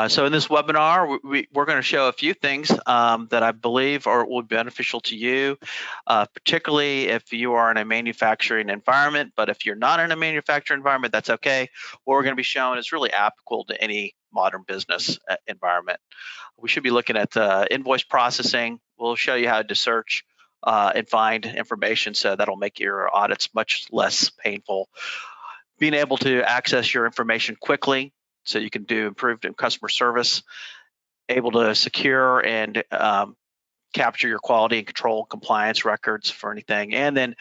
So in this webinar, we're going to show a few things that I believe will be beneficial to you, particularly if you are in a manufacturing environment. But if you're not in a manufacturing environment, that's okay. What we're going to be showing is really applicable to any modern business environment. We should be looking at invoice processing. We'll show you how to search and find information, so that'll make your audits much less painful. Being able to access your information quickly, so you can do improved customer service, able to secure and capture your quality and control compliance records for anything, and then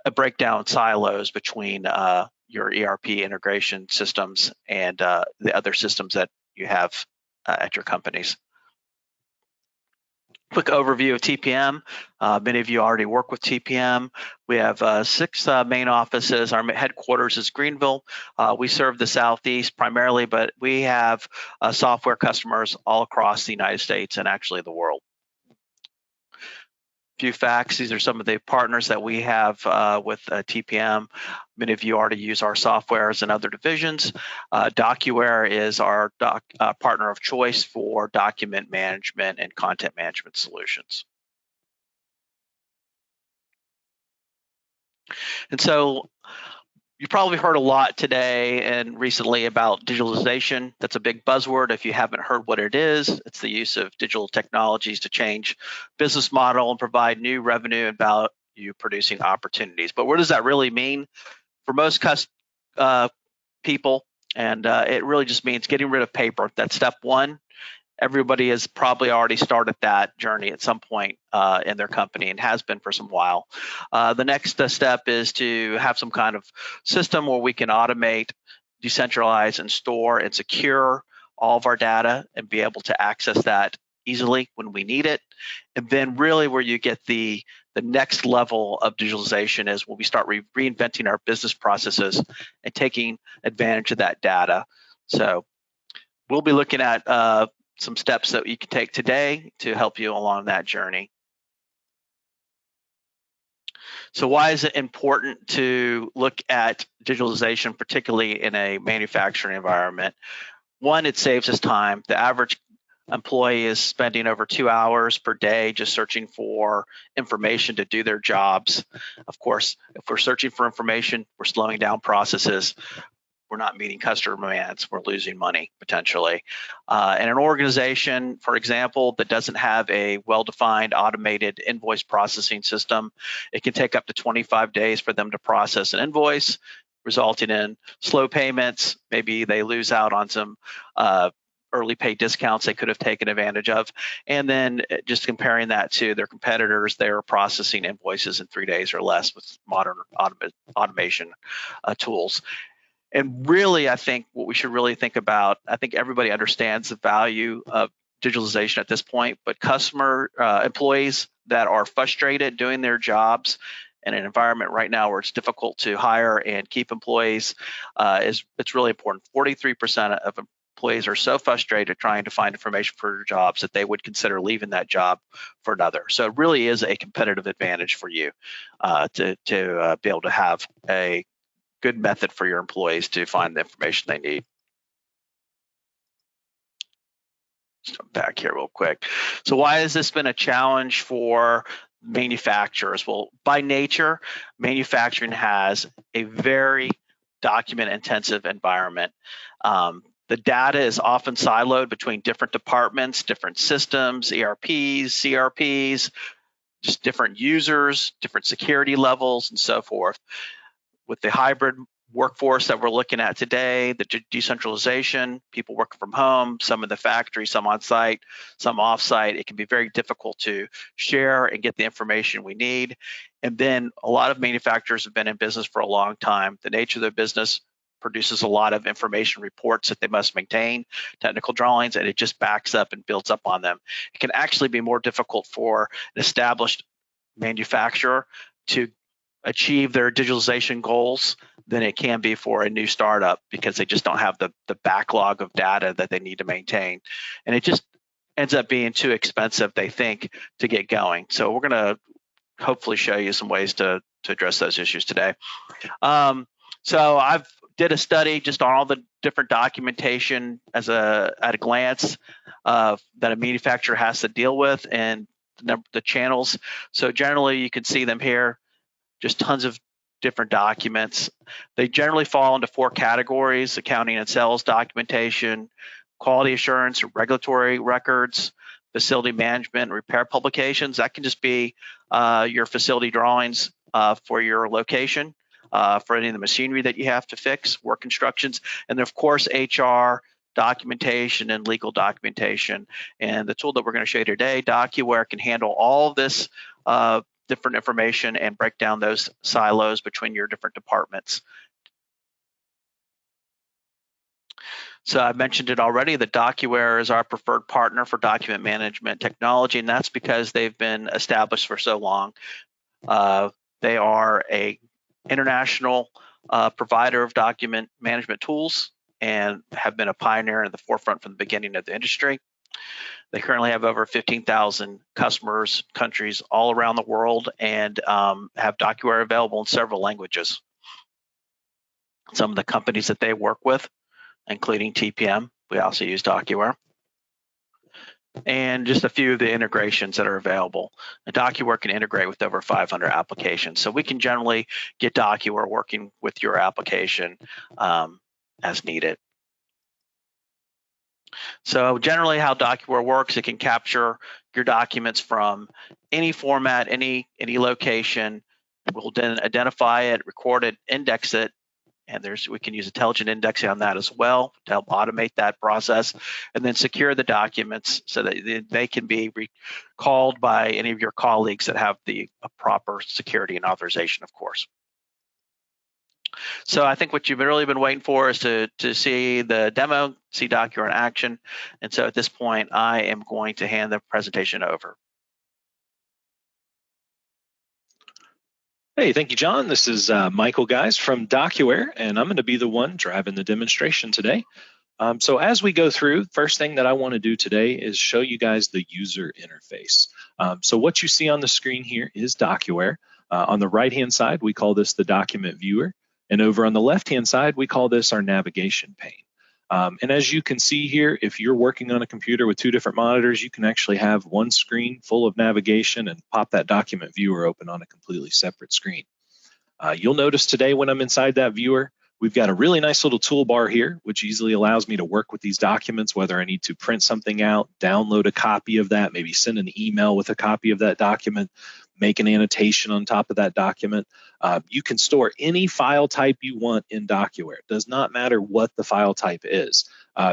a breakdown silos between your ERP integration systems and the other systems that you have at your companies. Quick overview of TPM. Many of you already work with TPM. We have 6 main offices. Our headquarters is Greenville. We serve the Southeast primarily, but we have software customers all across the United States and actually the world. Few facts. These are some of the partners that we have with TPM. Many of you already use our softwares in other divisions. DocuWare is our partner of choice for document management and content management solutions. And so you probably heard a lot today and recently about digitalization. That's a big buzzword. If you haven't heard what it is, it's the use of digital technologies to change business model and provide new revenue and value producing opportunities. But what does that really mean for most people? And it really just means getting rid of paper. That's step one. Everybody has probably already started that journey at some point in their company and has been for some while. The next step is to have some kind of system where we can automate, decentralize, and store and secure all of our data and be able to access that easily when we need it. And then really where you get the next level of digitalization is when we start reinventing our business processes and taking advantage of that data. So we'll be looking at some steps that you can take today to help you along that journey. So why is it important to look at digitalization, particularly in a manufacturing environment? One, it saves us time. The average employee is spending over 2 hours per day just searching for information to do their jobs. Of course, if we're searching for information, we're slowing down processes. We're not meeting customer demands, we're losing money potentially. And an organization, for example, that doesn't have a well-defined automated invoice processing system, it can take up to 25 days for them to process an invoice, resulting in slow payments. Maybe they lose out on some early pay discounts they could have taken advantage of. And then just comparing that to their competitors, they're processing invoices in 3 days or less with modern automation tools. And really, I think what we should really think about, I think everybody understands the value of digitalization at this point, but employees that are frustrated doing their jobs in an environment right now where it's difficult to hire and keep employees, it's really important. 43% of employees are so frustrated trying to find information for their jobs that they would consider leaving that job for another. So it really is a competitive advantage for you to be able to have a good method for your employees to find the information they need. Let's jump back here real quick. So why has this been a challenge for manufacturers? Well, by nature, manufacturing has a very document-intensive environment. The data is often siloed between different departments, different systems, ERPs, CRPs, just different users, different security levels, and so forth. With the hybrid workforce that we're looking at today, the decentralization, people working from home, some in the factory, some on site, some off site, it can be very difficult to share and get the information we need. And then a lot of manufacturers have been in business for a long time. The nature of their business produces a lot of information reports that they must maintain, technical drawings, and it just backs up and builds up on them. It can actually be more difficult for an established manufacturer to achieve their digitalization goals than it can be for a new startup, because they just don't have the backlog of data that they need to maintain. And it just ends up being too expensive, they think, to get going. So we're going to hopefully show you some ways to address those issues today. So I've did a study just on all the different documentation at a glance that a manufacturer has to deal with and the channels. So generally you can see them here, just tons of different documents. They generally fall into 4 categories: accounting and sales documentation, quality assurance, regulatory records, facility management, repair publications. That can just be your facility drawings for your location, for any of the machinery that you have to fix, work instructions, and then of course HR documentation and legal documentation. And the tool that we're going to show you today, DocuWare, can handle all of this different information and break down those silos between your different departments. So I mentioned it already, that DocuWare is our preferred partner for document management technology, and that's because they've been established for so long. They are an international provider of document management tools and have been a pioneer in the forefront from the beginning of the industry. They currently have over 15,000 customers, countries all around the world, and have DocuWare available in several languages. Some of the companies that they work with, including TPM, we also use DocuWare, and just a few of the integrations that are available. And DocuWare can integrate with over 500 applications, so we can generally get DocuWare working with your application as needed. So generally how DocuWare works, it can capture your documents from any format, any location. We'll then identify it, record it, index it, and we can use intelligent indexing on that as well to help automate that process, and then secure the documents so that they can be recalled by any of your colleagues that have the proper security and authorization, of course. So I think what you've really been waiting for is to see the demo, see DocuWare in action. And so at this point, I am going to hand the presentation over. Hey, thank you, John. This is Michael, guys, from DocuWare, and I'm going to be the one driving the demonstration today. So as we go through, first thing that I want to do today is show you guys the user interface. So what you see on the screen here is DocuWare. On the right-hand side, we call this the document viewer. And over on the left-hand side, we call this our navigation pane. And as you can see here, if you're working on a computer with 2 different monitors, you can actually have one screen full of navigation and pop that document viewer open on a completely separate screen. You'll notice today when I'm inside that viewer, we've got a really nice little toolbar here, which easily allows me to work with these documents, whether I need to print something out, download a copy of that, maybe send an email with a copy of that document, make an annotation on top of that document. You can store any file type you want in DocuWare. It does not matter what the file type is.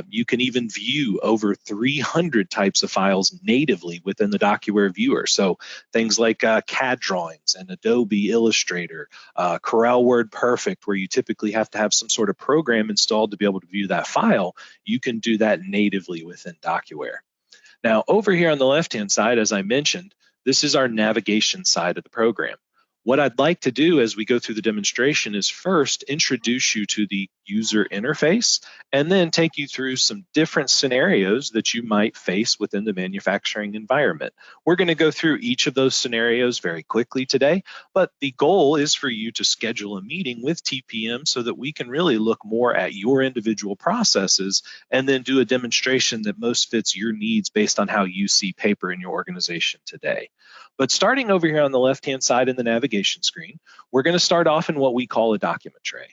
You can even view over 300 types of files natively within the DocuWare viewer. So things like CAD drawings and Adobe Illustrator, Corel WordPerfect, where you typically have to have some sort of program installed to be able to view that file, you can do that natively within DocuWare. Now, over here on the left-hand side, as I mentioned, this is our navigation side of the program. What I'd like to do as we go through the demonstration is first introduce you to the user interface and then take you through some different scenarios that you might face within the manufacturing environment. We're going to go through each of those scenarios very quickly today, but the goal is for you to schedule a meeting with TPM so that we can really look more at your individual processes and then do a demonstration that most fits your needs based on how you see paper in your organization today. But starting over here on the left-hand side in the navigation screen, we're going to start off in what we call a document tray.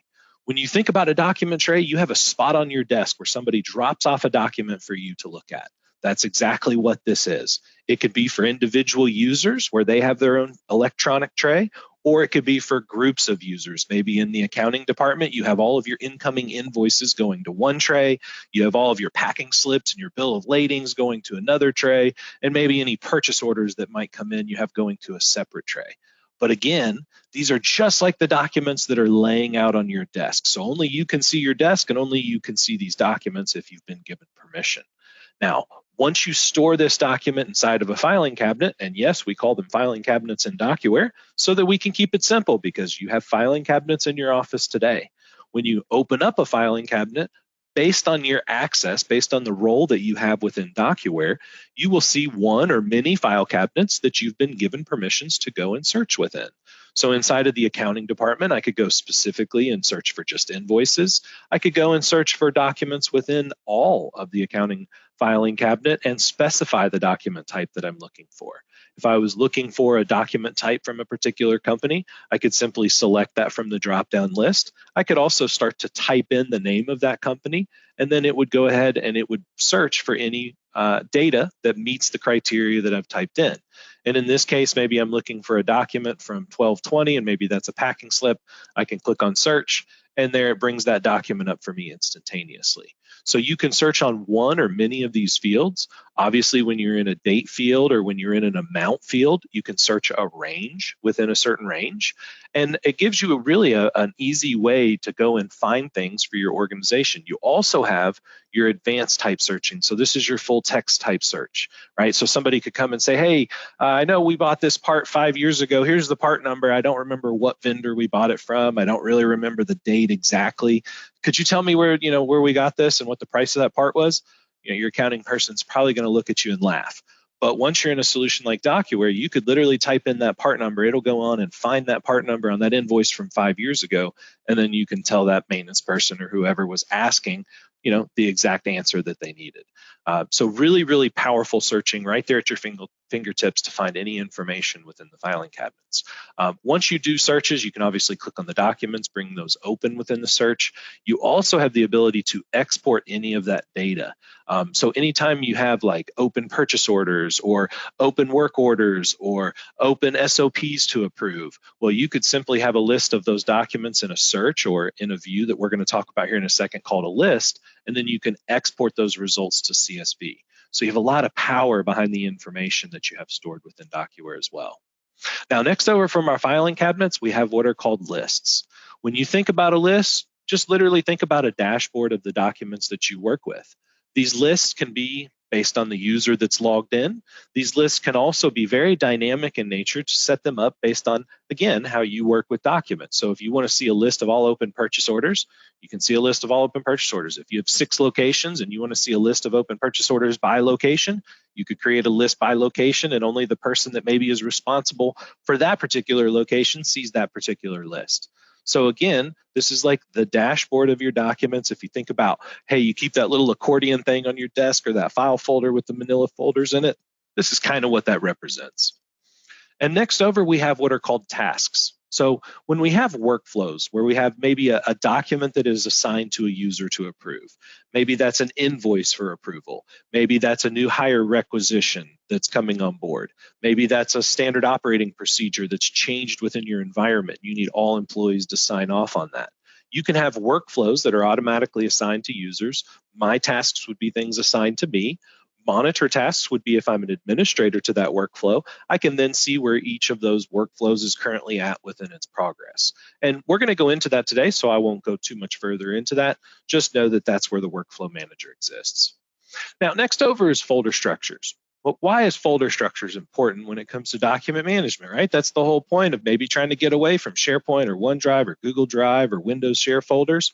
When you think about a document tray, you have a spot on your desk where somebody drops off a document for you to look at. That's exactly what this is. It could be for individual users where they have their own electronic tray, or it could be for groups of users. Maybe in the accounting department, you have all of your incoming invoices going to one tray. You have all of your packing slips and your bill of ladings going to another tray, and maybe any purchase orders that might come in, you have going to a separate tray. But again, these are just like the documents that are laying out on your desk. So only you can see your desk and only you can see these documents if you've been given permission. Now, once you store this document inside of a filing cabinet, and yes, we call them filing cabinets in DocuWare, so that we can keep it simple because you have filing cabinets in your office today. When you open up a filing cabinet, based on your access, based on the role that you have within DocuWare, you will see one or many file cabinets that you've been given permissions to go and search within. So inside of the accounting department, I could go specifically and search for just invoices. I could go and search for documents within all of the accounting filing cabinet and specify the document type that I'm looking for. If I was looking for a document type from a particular company, I could simply select that from the drop-down list. I could also start to type in the name of that company, and then it would go ahead and it would search for any data that meets the criteria that I've typed in. And in this case, maybe I'm looking for a document from 12/20, and maybe that's a packing slip. I can click on search, and there it brings that document up for me instantaneously. So you can search on one or many of these fields. Obviously, when you're in a date field or when you're in an amount field, you can search a range within a certain range. And it gives you an easy way to go and find things for your organization. You also have your advanced type searching. So this is your full text type search, right? So somebody could come and say, hey, I know we bought this part 5 years ago. Here's the part number. I don't remember what vendor we bought it from. I don't really remember the date exactly. Could you tell me where we got this and what the price of that part was? Your accounting person's probably going to look at you and laugh. But once you're in a solution like DocuWare, you could literally type in that part number. It'll go on and find that part number on that invoice from 5 years ago, and then you can tell that maintenance person or whoever was asking, the exact answer that they needed. So really, really powerful searching right there at your fingertips to find any information within the filing cabinets. Once you do searches, you can obviously click on the documents, bring those open within the search. You also have the ability to export any of that data. So anytime you have like open purchase orders or open work orders or open SOPs to approve, well, you could simply have a list of those documents in a search or in a view that we're going to talk about here in a second called a list, and then you can export those results to CSV. So you have a lot of power behind the information that you have stored within DocuWare as well. Now, next over from our filing cabinets, we have what are called lists. When you think about a list, just literally think about a dashboard of the documents that you work with. These lists can be based on the user that's logged in. These lists can also be very dynamic in nature to set them up based on, again, how you work with documents. So if you want to see a list of all open purchase orders, you can see a list of all open purchase orders. If you have 6 locations and you want to see a list of open purchase orders by location, you could create a list by location, and only the person that maybe is responsible for that particular location sees that particular list. So again, this is like the dashboard of your documents. If you think about, hey, you keep that little accordion thing on your desk or that file folder with the manila folders in it, this is kind of what that represents. And next over, we have what are called tasks. So when we have workflows where we have maybe a document that is assigned to a user to approve, maybe that's an invoice for approval, maybe that's a new hire requisition that's coming on board, maybe that's a standard operating procedure that's changed within your environment. You need all employees to sign off on that. You can have workflows that are automatically assigned to users. My tasks would be things assigned to me. Monitor tasks would be if I'm an administrator to that workflow. I can then see where each of those workflows is currently at within its progress. And we're going to go into that today, so I won't go too much further into that. Just know that that's where the workflow manager exists. Now, next over is folder structures. Well, why is folder structures important when it comes to document management, right? That's the whole point of maybe trying to get away from SharePoint or OneDrive or Google Drive or Windows Share folders.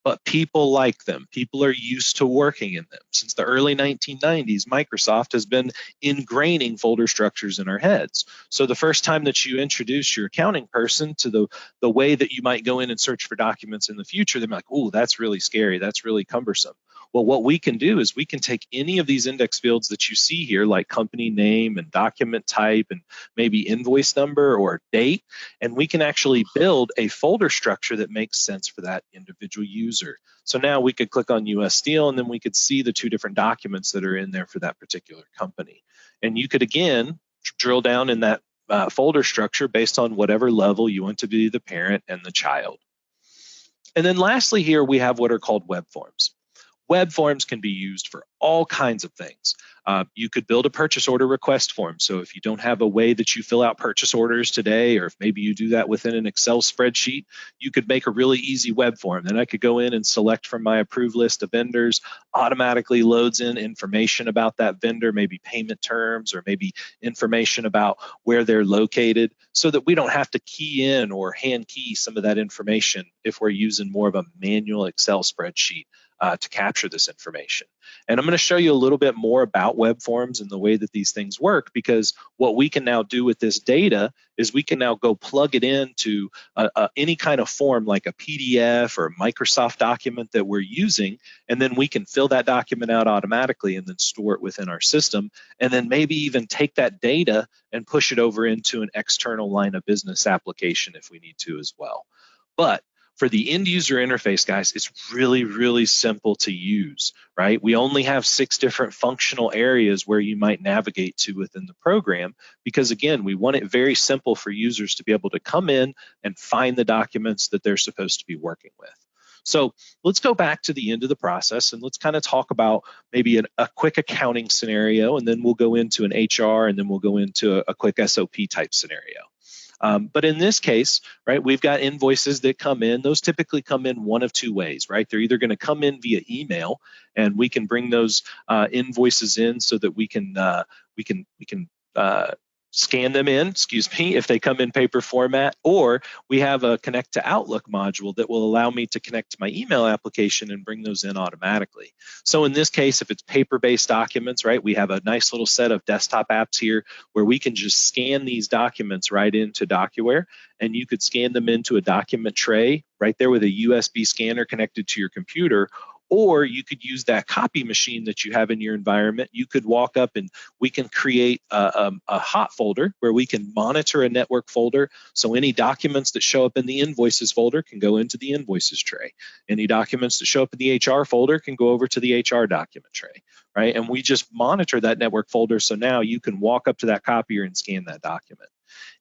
But people like them. People are used to working in them. Since the early 1990s, Microsoft has been ingraining folder structures in our heads. So the first time that you introduce your accounting person to the way that you might go in and search for documents in the future, they're like, oh, that's really scary. That's really cumbersome. Well, what we can do is we can take any of these index fields that you see here, like company name and document type and maybe invoice number or date, and we can actually build a folder structure that makes sense for that individual user. So now we could click on US Steel, and then we could see the 2 different documents that are in there for that particular company. And you could, again, drill down in that folder structure based on whatever level you want to be the parent and the child. And then lastly here, we have what are called web forms. Web forms can be used for all kinds of things. You could build a purchase order request form. So if you don't have a way that you fill out purchase orders today, or if maybe you do that within an Excel spreadsheet, you could make a really easy web form. Then I could go in and select from my approved list of vendors, automatically loads in information about that vendor, maybe payment terms, or maybe information about where they're located, so that we don't have to key in or hand key some of that information if we're using more of a manual Excel spreadsheet. to capture this information. And I'm going to show you a little bit more about web forms and the way that these things work, because what we can now do with this data is we can now go plug it into any kind of form like a PDF or a Microsoft document that we're using, and then we can fill that document out automatically and then store it within our system, and then maybe even take that data and push it over into an external line of business application if we need to as well. But for the end user interface, guys, it's really, really simple to use, right? We only have 6 different functional areas where you might navigate to within the program, because again, we want it very simple for users to be able to come in and find the documents that they're supposed to be working with. So let's go back to the end of the process and let's kind of talk about maybe a quick accounting scenario, and then we'll go into an HR, and then we'll go into a quick SOP type scenario. But in this case, right, we've got invoices that come in. Those typically come in one of 2 ways, right? They're either going to come in via email, and we can bring those invoices in so that we can scan them in, if they come in paper format, or we have a connect to Outlook module that will allow me to connect to my email application and bring those in automatically. So in this case, if it's paper-based documents, right, we have a nice little set of desktop apps here where we can just scan these documents right into DocuWare, and you could scan them into a document tray right there with a USB scanner connected to your computer. Or you could use that copy machine that you have in your environment. You could walk up and we can create a hot folder where we can monitor a network folder. So any documents that show up in the invoices folder can go into the invoices tray. Any documents that show up in the HR folder can go over to the HR document tray, right? And we just monitor that network folder. So now you can walk up to that copier and scan that document.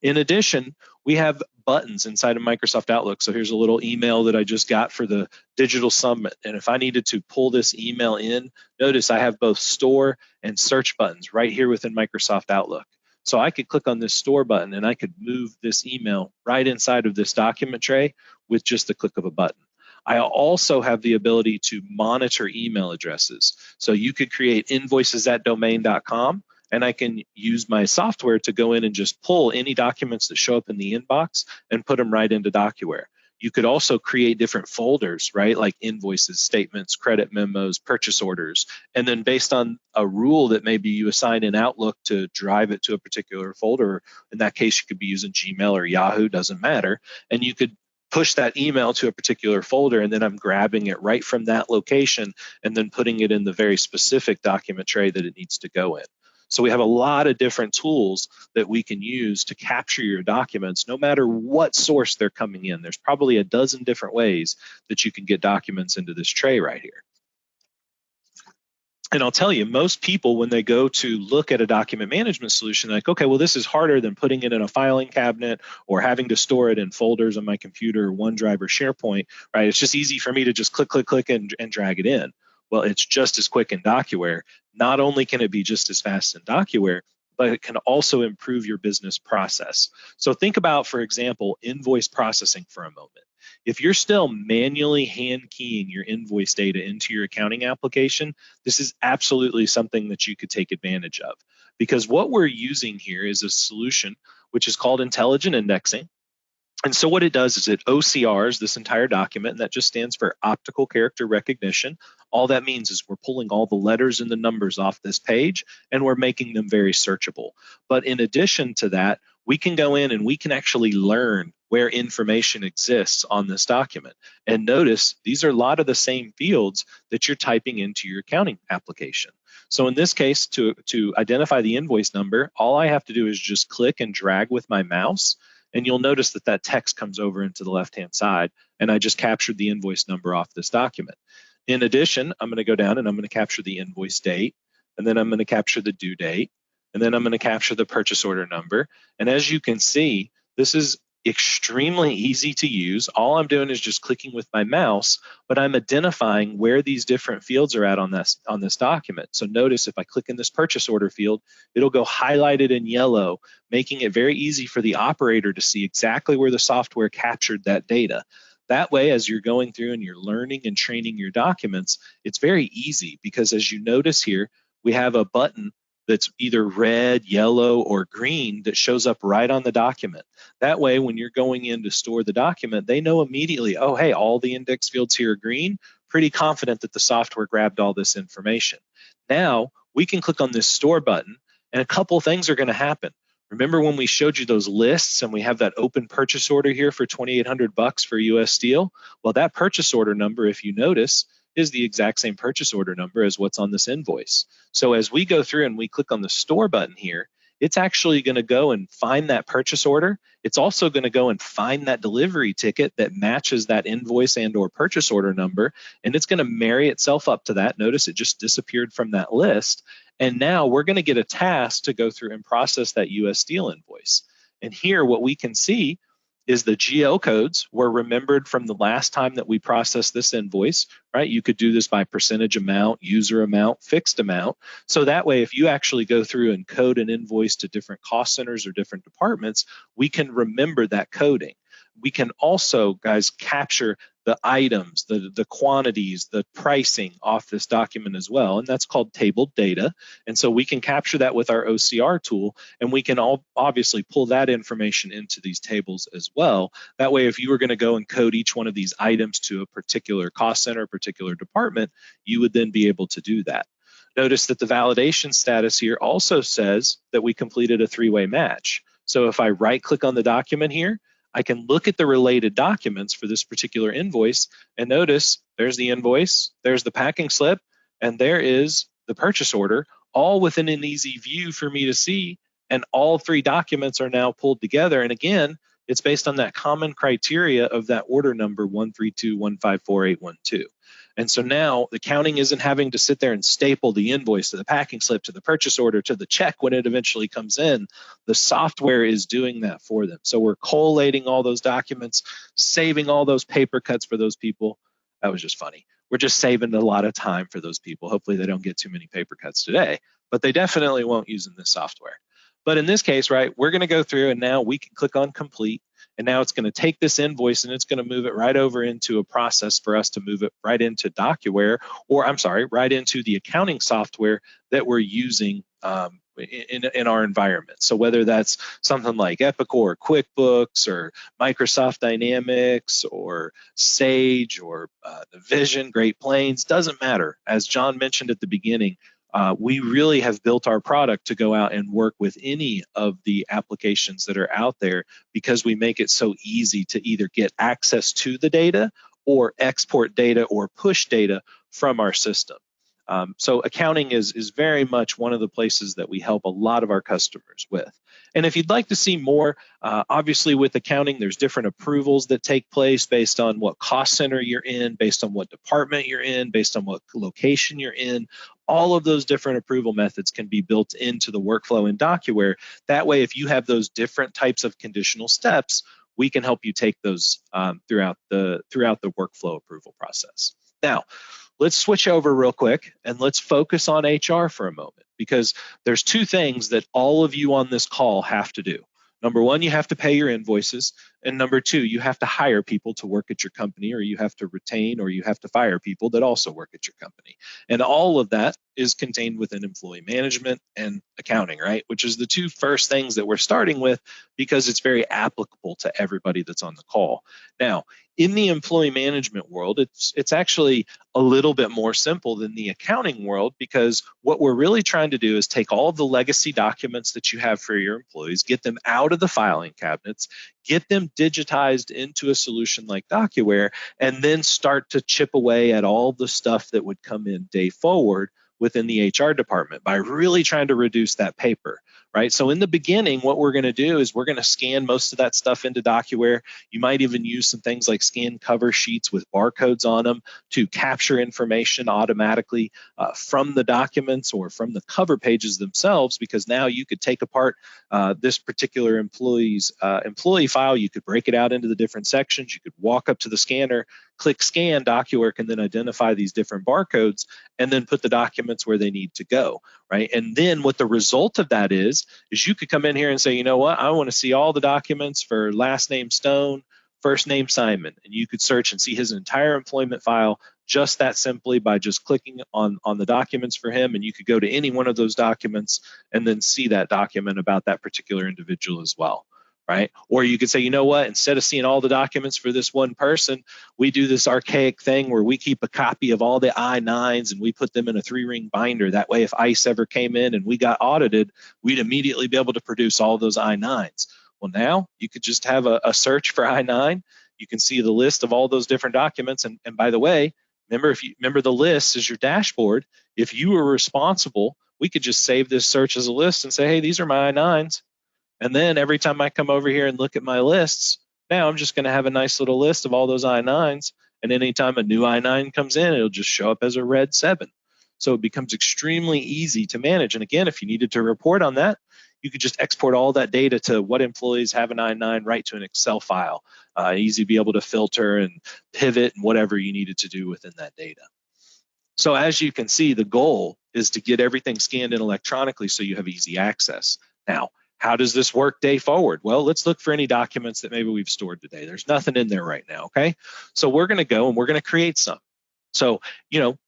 In addition, we have buttons inside of Microsoft Outlook. So here's a little email that I just got for the Digital Summit. And if I needed to pull this email in, notice I have both store and search buttons right here within Microsoft Outlook. So I could click on this store button and I could move this email right inside of this document tray with just the click of a button. I also have the ability to monitor email addresses. So you could create invoices@domain.com, and I can use my software to go in and just pull any documents that show up in the inbox and put them right into DocuWare. You could also create different folders, right? Like invoices, statements, credit memos, purchase orders. And then based on a rule that maybe you assign in Outlook to drive it to a particular folder, in that case, you could be using Gmail or Yahoo, doesn't matter. And you could push that email to a particular folder, and then I'm grabbing it right from that location and then putting it in the very specific document tray that it needs to go in. So we have a lot of different tools that we can use to capture your documents, no matter what source they're coming in. There's probably a dozen different ways that you can get documents into this tray right here. And I'll tell you, most people, when they go to look at a document management solution, like, okay, well, this is harder than putting it in a filing cabinet or having to store it in folders on my computer or OneDrive or SharePoint, right? It's just easy for me to just click and drag it in. Well, it's just as quick in DocuWare. Not only can it be just as fast in DocuWare, but it can also improve your business process. So think about, for example, invoice processing for a moment. If you're still manually hand keying your invoice data into your accounting application, this is absolutely something that you could take advantage of. Because what we're using here is a solution which is called intelligent indexing. And so what it does is it OCRs this entire document, and that just stands for optical character recognition. All that means is we're pulling all the letters and the numbers off this page, and we're making them very searchable. But in addition to that, we can go in and we can actually learn where information exists on this document. And notice these are a lot of the same fields that you're typing into your accounting application. So in this case, to identify the invoice number, all I have to do is just click and drag with my mouse, and you'll notice that that text comes over into the left-hand side, and I just captured the invoice number off this document. In addition, I'm going to go down and I'm going to capture the invoice date, and then I'm going to capture the due date, and then I'm going to capture the purchase order number. And as you can see, this is extremely easy to use. All I'm doing is just clicking with my mouse, but I'm identifying where these different fields are at on this document. So notice if I click in this purchase order field, it'll go highlighted in yellow, making it very easy for the operator to see exactly where the software captured that data. That way, as you're going through and you're learning and training your documents, it's very easy, because as you notice here, we have a button that's either red, yellow, or green that shows up right on the document. That way, when you're going in to store the document, they know immediately, oh, hey, all the index fields here are green. pretty confident that the software grabbed all this information. Now we can click on this store button, and a couple things are going to happen. Remember when we showed you those lists and we have that open purchase order here for $2,800 for US Steel? Well, that purchase order number, if you notice, is the exact same purchase order number as what's on this invoice. So as we go through and we click on the store button here, it's actually going to go and find that purchase order. It's also going to go and find that delivery ticket that matches that invoice and or purchase order number, and it's going to marry itself up to that. Notice it just disappeared from that list. And now we're going to get a task to go through and process that US Steel invoice. And here what we can see is the GL codes were remembered from the last time that we processed this invoice, right? You could do this by percentage amount, user amount, fixed amount. So that way, if you actually go through and code an invoice to different cost centers or different departments, we can remember that coding. We can also, guys, capture the items, the quantities, the pricing off this document as well, and that's called tabled data. And so we can capture that with our OCR tool, and we can obviously pull that information into these tables as well. That way, if you were going to go and code each one of these items to a particular cost center, a particular department, you would then be able to do that. Notice that the validation status here also says that we completed a three-way match. So if I right-click on the document here, I can look at the related documents for this particular invoice and notice there's the invoice, there's the packing slip, and there is the purchase order, all within an easy view for me to see. And all three documents are now pulled together. And again, it's based on that common criteria of that order number 132154812. And so now the accounting isn't having to sit there and staple the invoice to the packing slip to the purchase order to the check when it eventually comes in. The software is doing that for them. So we're collating all those documents, saving all those paper cuts for those people. That was just funny. We're just saving a lot of time for those people. Hopefully they don't get too many paper cuts today, but they definitely won't using this software. But in this case, right, we're going to go through and now we can click on complete. And now it's going to take this invoice and it's going to move it right over into a process for us to move it right into DocuWare, or I'm sorry, right into the accounting software that we're using in our environment. So whether that's something like Epicor or QuickBooks or Microsoft Dynamics or Sage or Navision, Great Plains, doesn't matter. As John mentioned at the beginning, we really have built our product to go out and work with any of the applications that are out there because we make it so easy to either get access to the data or export data or push data from our system. So accounting is very much one of the places that we help a lot of our customers with. And if you'd like to see more, obviously with accounting, there's different approvals that take place based on what cost center you're in, based on what department you're in, based on what location you're in. All of those different approval methods can be built into the workflow in DocuWare. That way, if you have those different types of conditional steps, we can help you take those throughout the workflow approval process. Now, let's switch over real quick and let's focus on HR for a moment, because there's two things that all of you on this call have to do. Number one, you have to pay your invoices. And number two, you have to hire people to work at your company, or you have to retain, or you have to fire people that also work at your company. And all of that is contained within employee management and accounting, right? Which is the two first things that we're starting with because it's very applicable to everybody that's on the call. Now, in the employee management world, it's actually a little bit more simple than the accounting world, because what we're really trying to do is take all of the legacy documents that you have for your employees, get them out of the filing cabinets, get them digitized into a solution like DocuWare, and then start to chip away at all the stuff that would come in day forward within the HR department by really trying to reduce that paper, right? So in the beginning, what we're going to do is we're going to scan most of that stuff into DocuWare. You might even use some things like scan cover sheets with barcodes on them to capture information automatically from the documents or from the cover pages themselves, because now you could take apart this particular employee's employee file. You could break it out into the different sections. You could walk up to the scanner, click scan. DocuWare can then identify these different barcodes and then put the documents where they need to go, right? And then what the result of that is you could come in here and say, you know what, I want to see all the documents for last name Stone, first name Simon, and you could search and see his entire employment file just that simply by just clicking on the documents for him, and you could go to any one of those documents and then see that document about that particular individual as well. right? Or you could say, you know what, instead of seeing all the documents for this one person, we do this archaic thing where we keep a copy of all the I-9s and we put them in a 3-ring binder. That way, if ICE ever came in and we got audited, we'd immediately be able to produce all those I-9s. Well, now you could just have a search for I-9. You can see the list of all those different documents. And by the way, remember the list is your dashboard. If you were responsible, we could just save this search as a list and say, hey, these are my I-9s. And then every time I come over here and look at my lists, now I'm just going to have a nice little list of all those I-9s. And anytime a new I-9 comes in, it'll just show up as a red 7. So it becomes extremely easy to manage. And again, if you needed to report on that, you could just export all that data to what employees have an I-9 right to an Excel file. Easy to be able to filter and pivot and whatever you needed to do within that data. So as you can see, the goal is to get everything scanned in electronically so you have easy access. Now, how does this work day forward? Well, let's look for any documents that maybe we've stored today. There's nothing in there right now, okay? So we're going to go and we're going to create some. So,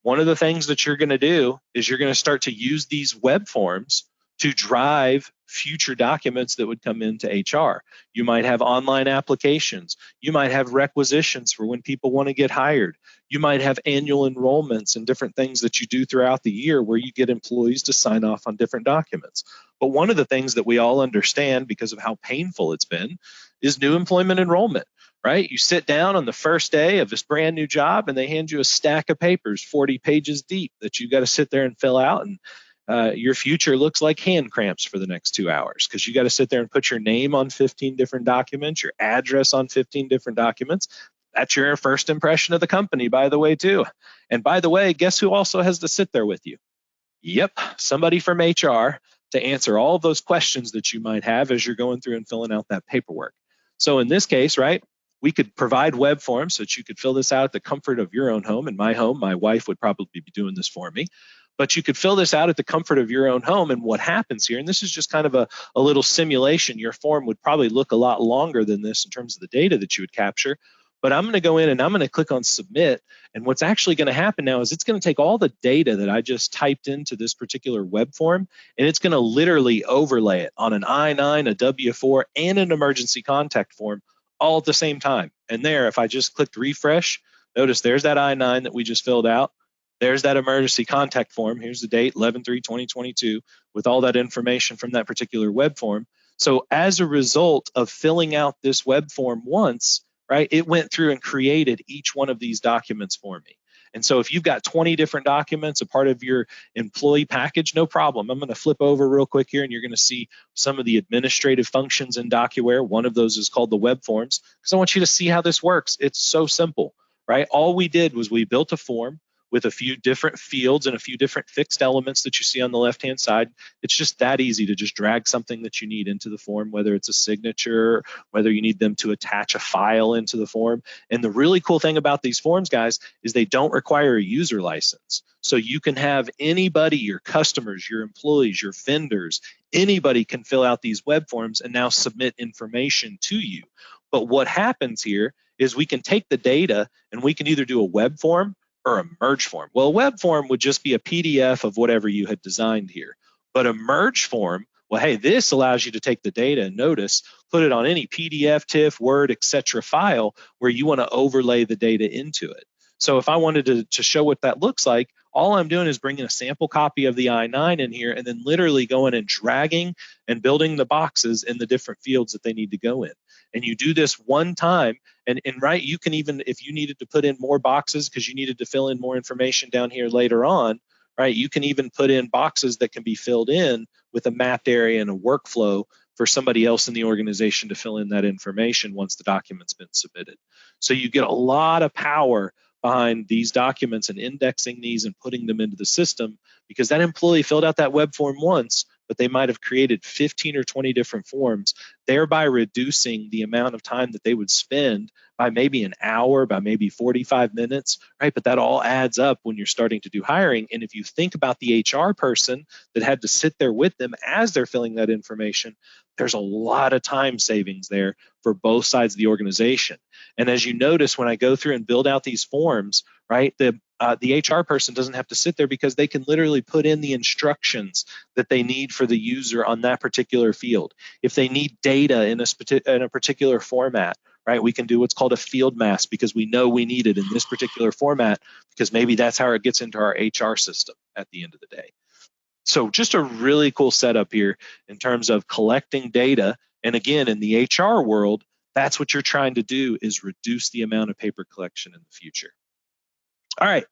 one of the things that you're going to do is you're going to start to use these web forms to drive future documents that would come into HR. You might have online applications. You might have requisitions for when people want to get hired. You might have annual enrollments and different things that you do throughout the year where you get employees to sign off on different documents. But one of the things that we all understand because of how painful it's been is new employment enrollment, right? You sit down on the first day of this brand new job and they hand you a stack of papers, 40 pages deep, that you got to sit there and fill out, and your future looks like hand cramps for the next 2 hours because you got to sit there and put your name on 15 different documents, your address on 15 different documents. That's your first impression of the company, by the way, too. And by the way, guess who also has to sit there with you? Yep, somebody from HR to answer all of those questions that you might have as you're going through and filling out that paperwork. So in this case, right, we could provide web forms so that you could fill this out at the comfort of your own home. In my home, my wife would probably be doing this for me. But you could fill this out at the comfort of your own home. And what happens here, and this is just kind of a little simulation, your form would probably look a lot longer than this in terms of the data that you would capture. But I'm going to go in and I'm going to click on submit. And what's actually going to happen now is it's going to take all the data that I just typed into this particular web form, and it's going to literally overlay it on an I-9, a W-4, and an emergency contact form all at the same time. And there, if I just clicked refresh, notice there's that I-9 that we just filled out. There's that emergency contact form. Here's the date, 11/3/2022, with all that information from that particular web form. So as a result of filling out this web form once, right, it went through and created each one of these documents for me. And so if you've got 20 different documents, a part of your employee package, no problem. I'm going to flip over real quick here and you're going to see some of the administrative functions in DocuWare. One of those is called the web forms, because I want you to see how this works. It's so simple, right? All we did was we built a form with a few different fields and a few different fixed elements that you see on the left-hand side. It's just that easy to just drag something that you need into the form, whether it's a signature, whether you need them to attach a file into the form. And the really cool thing about these forms, guys, is they don't require a user license. So you can have anybody, your customers, your employees, your vendors, anybody can fill out these web forms and now submit information to you. But what happens here is we can take the data and we can either do a web form or a merge form. Well, a web form would just be a PDF of whatever you had designed here. But a merge form, well, hey, this allows you to take the data and notice, put it on any PDF, TIFF, Word, etc. file where you want to overlay the data into it. So if I wanted to show what that looks like, all I'm doing is bringing a sample copy of the I-9 in here and then literally going and dragging and building the boxes in the different fields that they need to go in. And you do this one time, and right, you can even, if you needed to put in more boxes because you needed to fill in more information down here later on, right, you can even put in boxes that can be filled in with a mapped area and a workflow for somebody else in the organization to fill in that information once the document's been submitted. So you get a lot of power behind these documents and indexing these and putting them into the system, because that employee filled out that web form once, but they might have created 15 or 20 different forms, thereby reducing the amount of time that they would spend by maybe an hour, by maybe 45 minutes, right? But that all adds up when you're starting to do hiring. And if you think about the HR person that had to sit there with them as they're filling that information, there's a lot of time savings there for both sides of the organization. And as you notice, when I go through and build out these forms, right, the the HR person doesn't have to sit there because they can literally put in the instructions that they need for the user on that particular field. If they need data in a particular format, right, we can do what's called a field mask because we know we need it in this particular format because maybe that's how it gets into our HR system at the end of the day. So just a really cool setup here in terms of collecting data. And again, in the HR world, that's what you're trying to do, is reduce the amount of paper collection in the future. All right,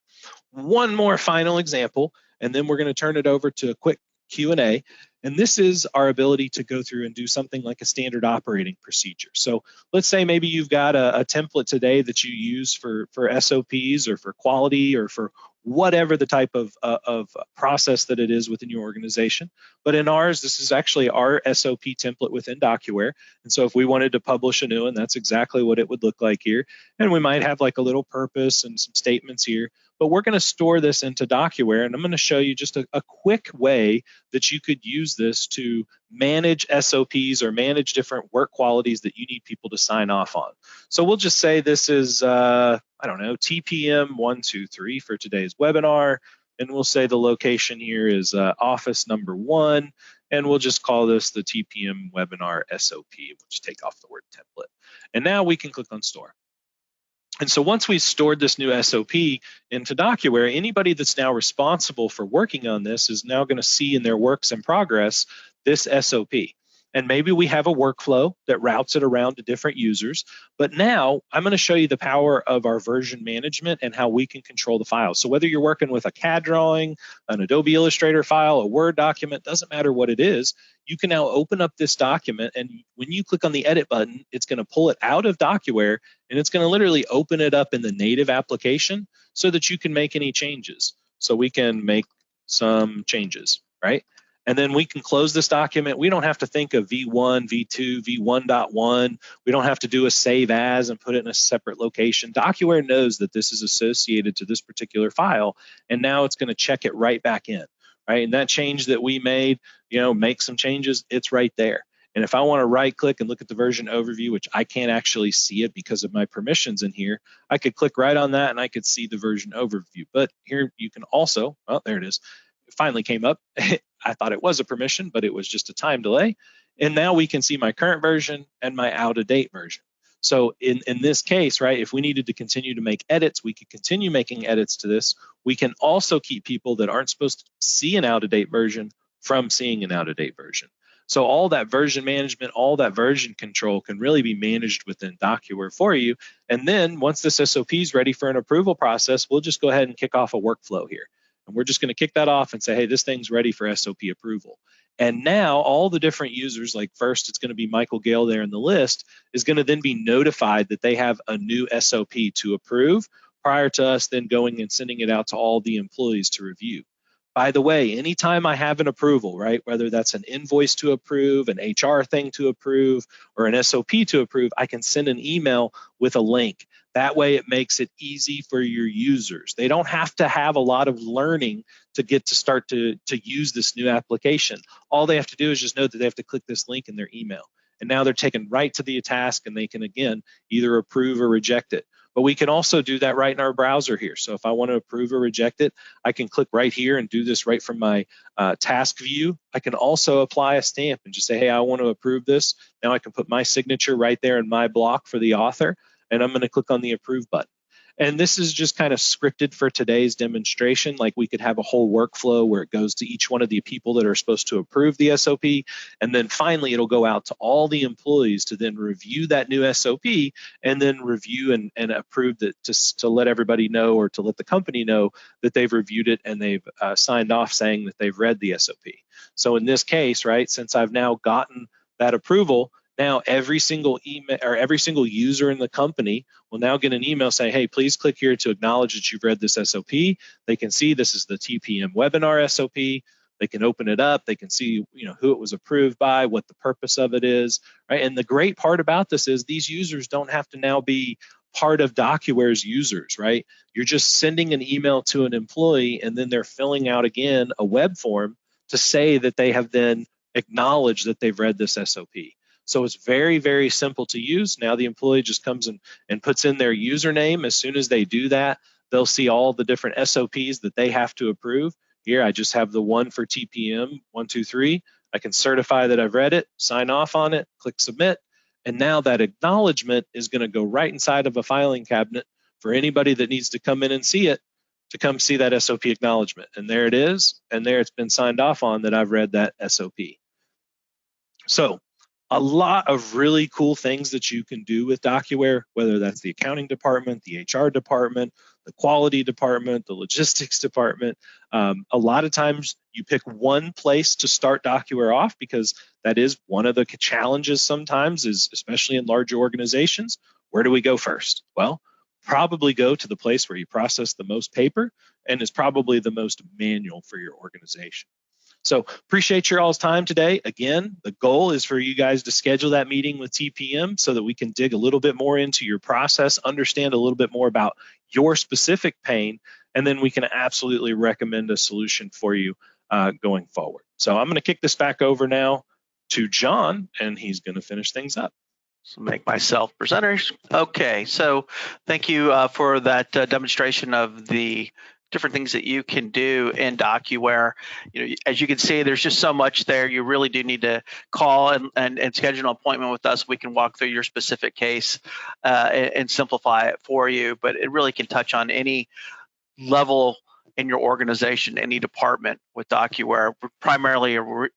one more final example, and then we're going to turn it over to a quick Q&A. And this is our ability to go through and do something like a standard operating procedure. So let's say maybe you've got a template today that you use for SOPs or for quality or for whatever the type of process that it is within your organization. But in ours, this is actually our SOP template within DocuWare. And so if we wanted to publish a new one, that's exactly what it would look like here. And we might have like a little purpose and some statements here. But we're going to store this into DocuWare, and I'm going to show you just a quick way that you could use this to manage SOPs or manage different work qualities that you need people to sign off on. So we'll just say this is, I don't know, TPM 123 for today's webinar, and we'll say the location here is office number 1, and we'll just call this the TPM webinar SOP. We'll just take off the word template. And now we can click on store. And so once we've stored this new SOP into DocuWare, anybody that's now responsible for working on this is now going to see in their works in progress this SOP. And maybe we have a workflow that routes it around to different users. But now I'm going to show you the power of our version management and how we can control the files. So whether you're working with a CAD drawing, an Adobe Illustrator file, a Word document, doesn't matter what it is, you can now open up this document, and when you click on the edit button, it's going to pull it out of DocuWare, and it's going to literally open it up in the native application so that you can make any changes. So we can make some changes, right? And then we can close this document. We don't have to think of V1, V2, V1.1. We don't have to do a save as and put it in a separate location. DocuWare knows that this is associated to this particular file, and now it's going to check it right back in, right? And that change that we made, make some changes, it's right there. And if I want to right click and look at the version overview, which I can't actually see it because of my permissions in here, I could click right on that and I could see the version overview. But here you can also, oh, there it is. It finally came up. I thought it was a permission, but it was just a time delay. And now we can see my current version and my out-of-date version. So in this case, right, if we needed to continue to make edits, we could continue making edits to this. We can also keep people that aren't supposed to see an out-of-date version from seeing an out-of-date version. So all that version management, all that version control can really be managed within DocuWare for you. And then once this SOP is ready for an approval process, we'll just go ahead and kick off a workflow here. And we're just going to kick that off and say, hey, this thing's ready for SOP approval. And now all the different users, like first it's going to be Michael Gale there in the list, is going to then be notified that they have a new SOP to approve prior to us then going and sending it out to all the employees to review. By the way, anytime I have an approval, right, whether that's an invoice to approve, an HR thing to approve, or an SOP to approve, I can send an email with a link. That way it makes it easy for your users. They don't have to have a lot of learning to get to start to use this new application. All they have to do is just know that they have to click this link in their email. And now they're taken right to the task, and they can, again, either approve or reject it. But we can also do that right in our browser here. So if I want to approve or reject it, I can click right here and do this right from my task view. I can also apply a stamp and just say, hey, I want to approve this. Now I can put my signature right there in my block for the author, and I'm going to click on the approve button. And this is just kind of scripted for today's demonstration. Like we could have a whole workflow where it goes to each one of the people that are supposed to approve the SOP. And then finally, it'll go out to all the employees to then review that new SOP and then review and approve that to let everybody know, or to let the company know that they've reviewed it and they've signed off saying that they've read the SOP. So in this case, right, since I've now gotten that approval, now every single email or every single user in the company will now get an email saying, hey, please click here to acknowledge that you've read this SOP. They can see this is the TPM webinar SOP. They can open it up. They can see, who it was approved by, what the purpose of it is, right? And the great part about this is these users don't have to now be part of DocuWare's users, right? You're just sending an email to an employee, and then they're filling out again a web form to say that they have then acknowledged that they've read this SOP. So it's very, very simple to use. Now the employee just comes in and puts in their username. As soon as they do that, they'll see all the different SOPs that they have to approve. Here, I just have the one for TPM, 1, 2, 3. I can certify that I've read it, sign off on it, click submit, and now that acknowledgement is going to go right inside of a filing cabinet for anybody that needs to come in and see it, to come see that SOP acknowledgement. And there it is, and there it's been signed off on that I've read that SOP. So a lot of really cool things that you can do with DocuWare, whether that's the accounting department, the HR department, the quality department, the logistics department. A lot of times you pick one place to start DocuWare off, because that is one of the challenges sometimes, is especially in larger organizations. Where do we go first? Well, probably go to the place where you process the most paper and is probably the most manual for your organization. So appreciate your all's time today. Again, the goal is for you guys to schedule that meeting with TPM so that we can dig a little bit more into your process, understand a little bit more about your specific pain, and then we can absolutely recommend a solution for you going forward. So I'm going to kick this back over now to John, and he's going to finish things up. So make myself presenters. Okay, so thank you for that demonstration of the different things that you can do in DocuWare. You know, as you can see, there's just so much there. You really do need to call and schedule an appointment with us. We can walk through your specific case and simplify it for you. But it really can touch on any level in your organization, any department with DocuWare. We're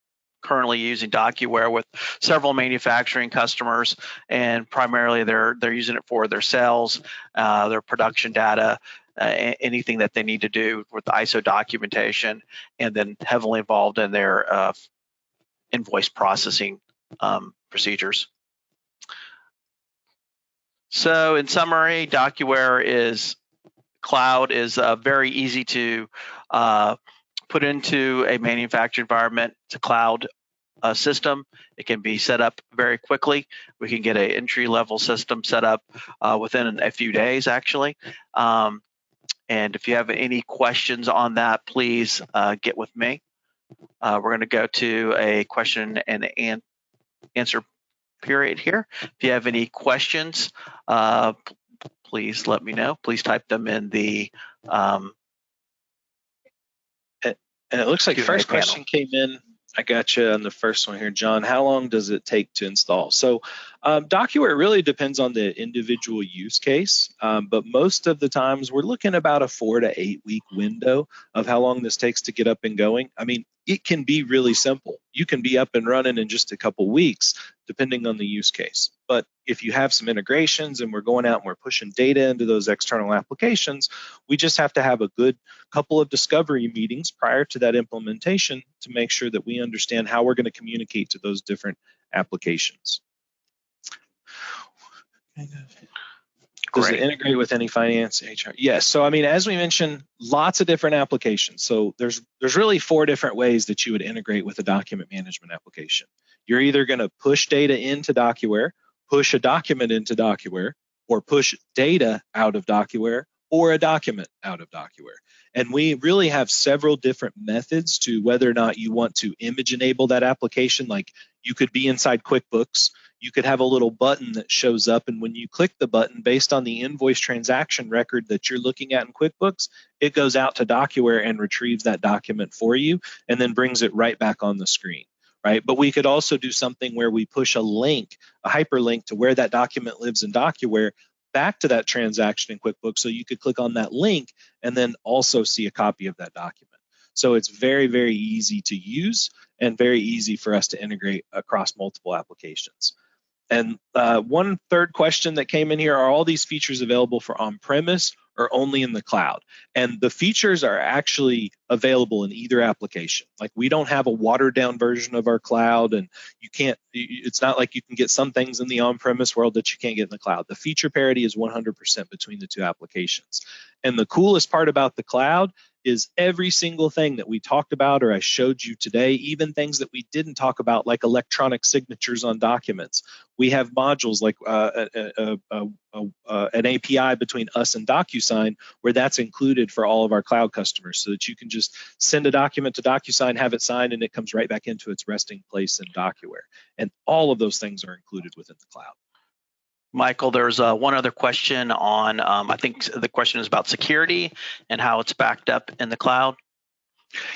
currently using DocuWare with several manufacturing customers, and primarily they're using it for their sales, their production data, anything that they need to do with the ISO documentation, and then heavily involved in their invoice processing procedures. So in summary, DocuWare Cloud is very easy to put into a manufacturing environment. It's a cloud system. It can be set up very quickly. We can get an entry-level system set up within a few days, actually. And if you have any questions on that, please get with me. We're going to go to a question and answer period here. If you have any questions, please let me know. Please type them in the and it looks like the first question came in. I got you on the first one here, John. How long does it take to install? So DocuWare really depends on the individual use case, but most of the times we're looking about a 4 to 8 week window of how long this takes to get up and going. I mean, it can be really simple. You can be up and running in just a couple weeks, depending on the use case. But if you have some integrations and we're going out and we're pushing data into those external applications, we just have to have a good couple of discovery meetings prior to that implementation to make sure that we understand how we're going to communicate to those different applications. Does it integrate with any finance, HR? Yes. So, I mean, as we mentioned, lots of different applications. So there's really 4 different ways that you would integrate with a document management application. You're either going to push data into DocuWare, push a document into DocuWare, or push data out of DocuWare, or a document out of DocuWare. And we really have several different methods to whether or not you want to image enable that application. Like, you could be inside QuickBooks. You could have a little button that shows up, and when you click the button, based on the invoice transaction record that you're looking at in QuickBooks, it goes out to DocuWare and retrieves that document for you and then brings it right back on the screen, right? But we could also do something where we push a link, a hyperlink to where that document lives in DocuWare back to that transaction in QuickBooks, so you could click on that link and then also see a copy of that document. So it's very, very easy to use and very easy for us to integrate across multiple applications. And one third question that came in here, are all these features available for on-premise or only in the cloud? And the features are actually available in either application. Like, we don't have a watered down version of our cloud, and it's not like you can get some things in the on-premise world that you can't get in the cloud. The feature parity is 100% between the 2 applications. And the coolest part about the cloud is every single thing that we talked about or I showed you today, even things that we didn't talk about, like electronic signatures on documents. We have modules like an API between us and DocuSign, where that's included for all of our cloud customers, so that you can just send a document to DocuSign, have it signed, and it comes right back into its resting place in DocuWare. And all of those things are included within the cloud. Michael, there's one other question on, I think the question is about security and how it's backed up in the cloud.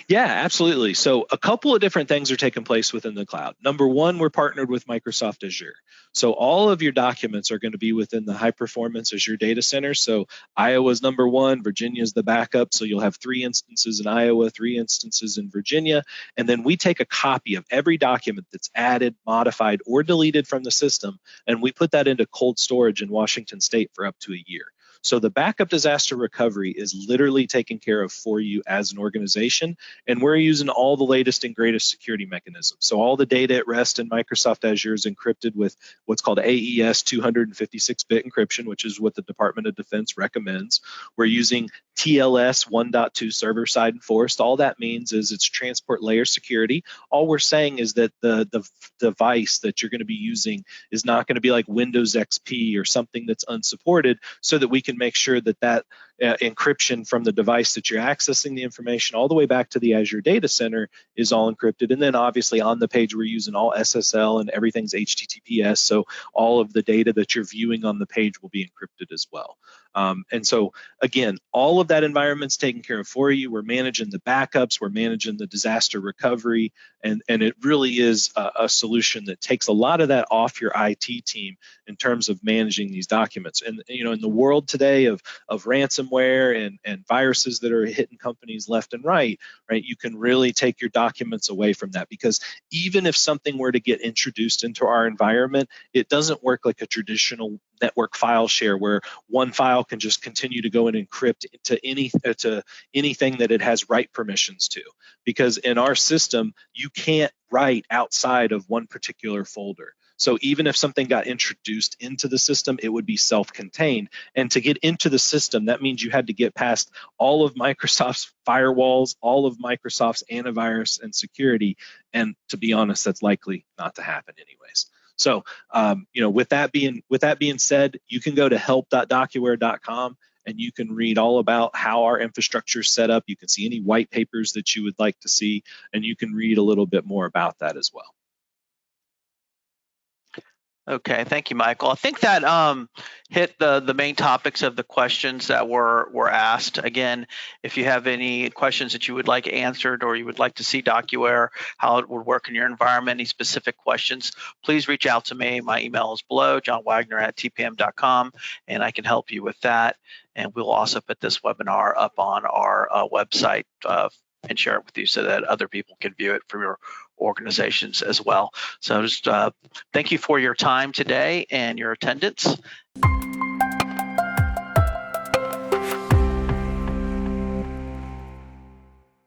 Yeah, absolutely. So a couple of different things are taking place within the cloud. Number one, we're partnered with Microsoft Azure. So all of your documents are going to be within the high performance Azure data center. So Iowa's number one, Virginia's the backup. So you'll have 3 instances in Iowa, 3 instances in Virginia. And then we take a copy of every document that's added, modified, or deleted from the system, and we put that into cold storage in Washington State for up to a year. So the backup disaster recovery is literally taken care of for you as an organization, and we're using all the latest and greatest security mechanisms. So all the data at rest in Microsoft Azure is encrypted with what's called AES 256-bit encryption, which is what the Department of Defense recommends. We're using TLS 1.2 server-side enforced. All that means is it's transport layer security. All we're saying is that the device that you're going to be using is not going to be like Windows XP or something that's unsupported, so that we can make sure that encryption from the device that you're accessing the information all the way back to the Azure data center is all encrypted. And then obviously on the page, we're using all SSL and everything's HTTPS. So all of the data that you're viewing on the page will be encrypted as well. And so again, all of that environment's taken care of for you. We're managing the backups, we're managing the disaster recovery, and it really is a solution that takes a lot of that off your IT team in terms of managing these documents. And in the world today of ransomware and viruses that are hitting companies left and right, you can really take your documents away from that, because even if something were to get introduced into our environment, it doesn't work like a traditional network file share where one file can just continue to go and encrypt to anything that it has write permissions to. Because in our system, you can't write outside of one particular folder. So even if something got introduced into the system, it would be self-contained. And to get into the system, that means you had to get past all of Microsoft's firewalls, all of Microsoft's antivirus and security. And to be honest, that's likely not to happen anyways. So, with that being said, you can go to help.docuware.com and you can read all about how our infrastructure is set up. You can see any white papers that you would like to see, and you can read a little bit more about that as well. Okay, thank you, Michael. I think that hit the main topics of the questions that were asked. Again, if you have any questions that you would like answered, or you would like to see DocuWare, how it would work in your environment, any specific questions, please reach out to me. My email is below, johnwagner@tpm.com, and I can help you with that. And we'll also put this webinar up on our website and share it with you so that other people can view it from your organizations as well. So just thank you for your time today and your attendance.